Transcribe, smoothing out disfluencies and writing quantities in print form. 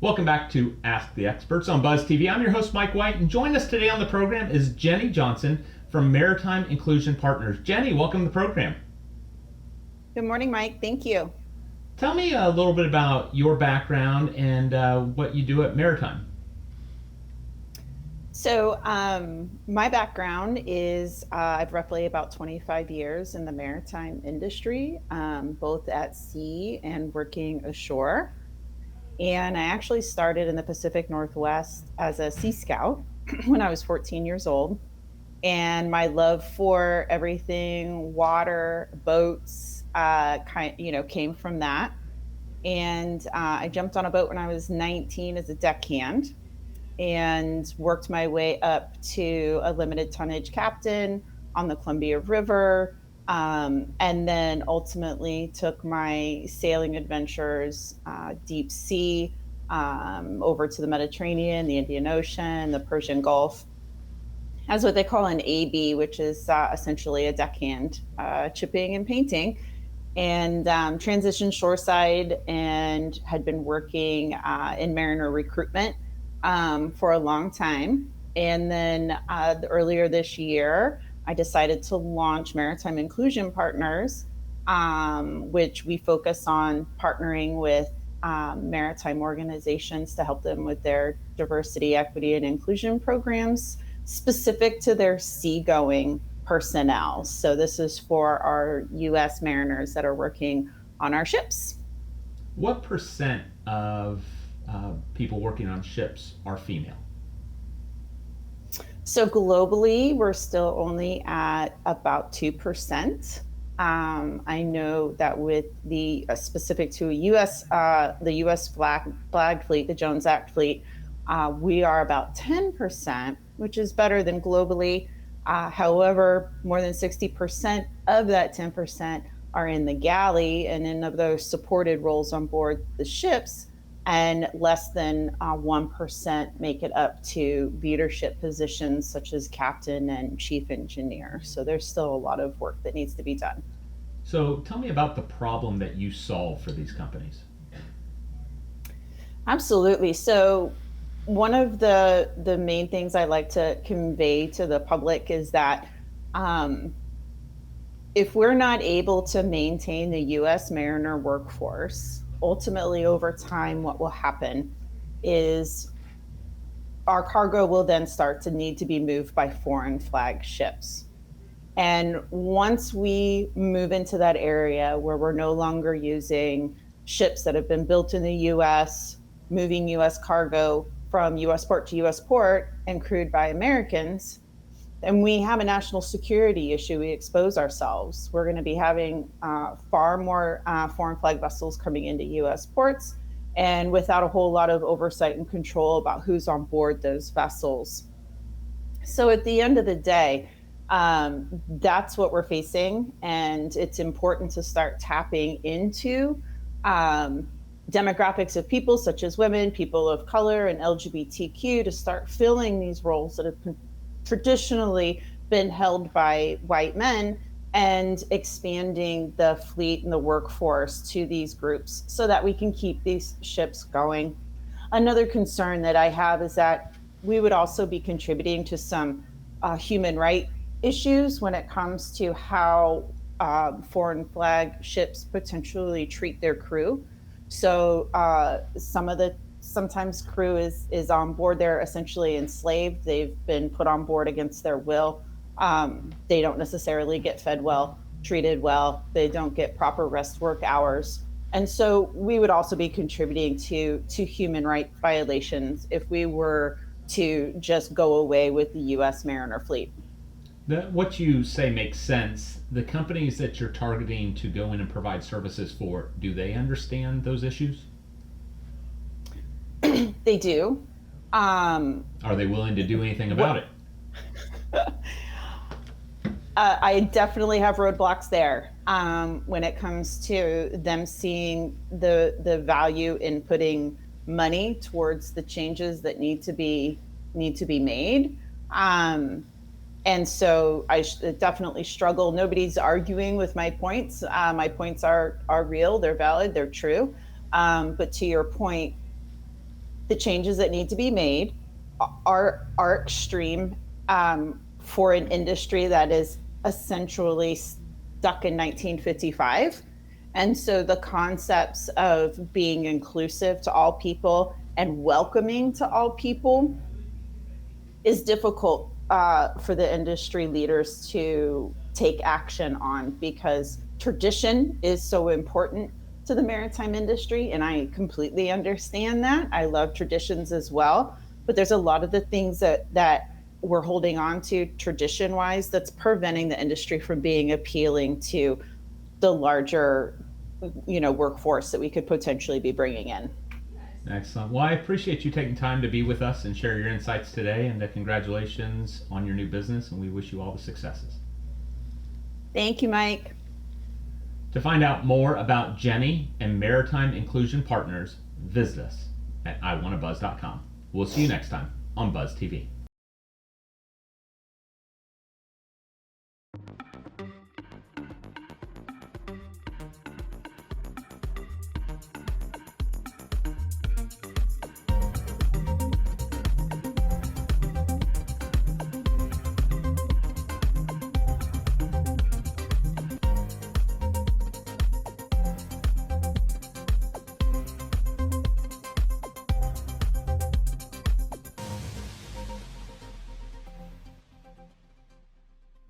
Welcome back to Ask the Experts on Buzz TV. I'm your host, Mike White, and joining us today on the program is Jenny Johnson from Maritime Inclusion Partners. Jenny, welcome to the program. Good morning, Mike. Thank you. Tell me a little bit about your background and what you do at Maritime. My background is I've roughly about 25 years in the maritime industry, both at sea and working ashore. And I actually started in the Pacific Northwest as a Sea Scout when I was 14 years old. And my love for everything water, boats, came from that. And I jumped on a boat when I was 19 as a deckhand and worked my way up to a limited tonnage captain on the Columbia River. And then ultimately took my sailing adventures deep sea over to the Mediterranean, the Indian Ocean, the Persian Gulf, as what they call an AB, which is essentially a deckhand, chipping and painting, and transitioned shoreside and had been working in mariner recruitment for a long time. And then earlier this year, I decided to launch Maritime Inclusion Partners, which we focus on partnering with maritime organizations to help them with their diversity, equity, and inclusion programs specific to their seagoing personnel. So this is for our U.S. mariners that are working on our ships. What percent of people working on ships are female? So globally, we're still only at about 2%. I know that with the specific to the U.S. flag fleet, the Jones Act fleet, we are about 10%, which is better than globally. However, more than 60% of that 10% are in the galley and in of those supported roles on board the ships, and less than 1% make it up to leadership positions such as captain and chief engineer. So there's still a lot of work that needs to be done. So tell me about the problem that you solve for these companies. Absolutely. So one of the main things I like to convey to the public is that um, if we're not able to maintain the U.S. mariner workforce, ultimately over time, what will happen is our cargo will then start to need to be moved by foreign flag ships. And once we move into that area where we're no longer using ships that have been built in the US, moving US cargo from US port to US port and crewed by Americans, then we have a national security issue. We expose ourselves. We're going to be having far more foreign flag vessels coming into US ports and without a whole lot of oversight and control about who's on board those vessels. So at the end of the day, that's what we're facing. And it's important to start tapping into um, demographics of people such as women, people of color, and LGBTQ to start filling these roles that have traditionally been held by white men, and expanding the fleet and the workforce to these groups so that we can keep these ships going. Another concern that I have is that we would also be contributing to some human right issues when it comes to how foreign flag ships potentially treat their crew. So sometimes crew is on board. They're essentially enslaved. They've been put on board against their will. They don't necessarily get fed well, treated well. They don't get proper rest work hours. And so we would also be contributing to human rights violations if we were to just go away with the U.S. Mariner fleet. What you say makes sense. The companies that you're targeting to go in and provide services for, do they understand those issues? They do. Are they willing to do anything about What it? I definitely have roadblocks there when it comes to them seeing the value in putting money towards the changes that need to be made. Um, and so definitely struggle. Nobody's arguing with my points. My points are real. They're valid. They're true. But to your point, the changes that need to be made are extreme for an industry that is essentially stuck in 1955. And so the concepts of being inclusive to all people and welcoming to all people is difficult for the industry leaders to take action on, because tradition is so important to the maritime industry. And I completely understand that. I love traditions as well. But there's a lot of the things that we're holding on to tradition wise that's preventing the industry from being appealing to the larger workforce that we could potentially be bringing in. Excellent. Well, I appreciate you taking time to be with us and share your insights today, and congratulations on your new business, and we wish you all the successes. Thank you, Mike. To find out more about Jenny and Maritime Inclusion Partners, visit us at iwannabuzz.com. We'll see you next time on Buzz TV.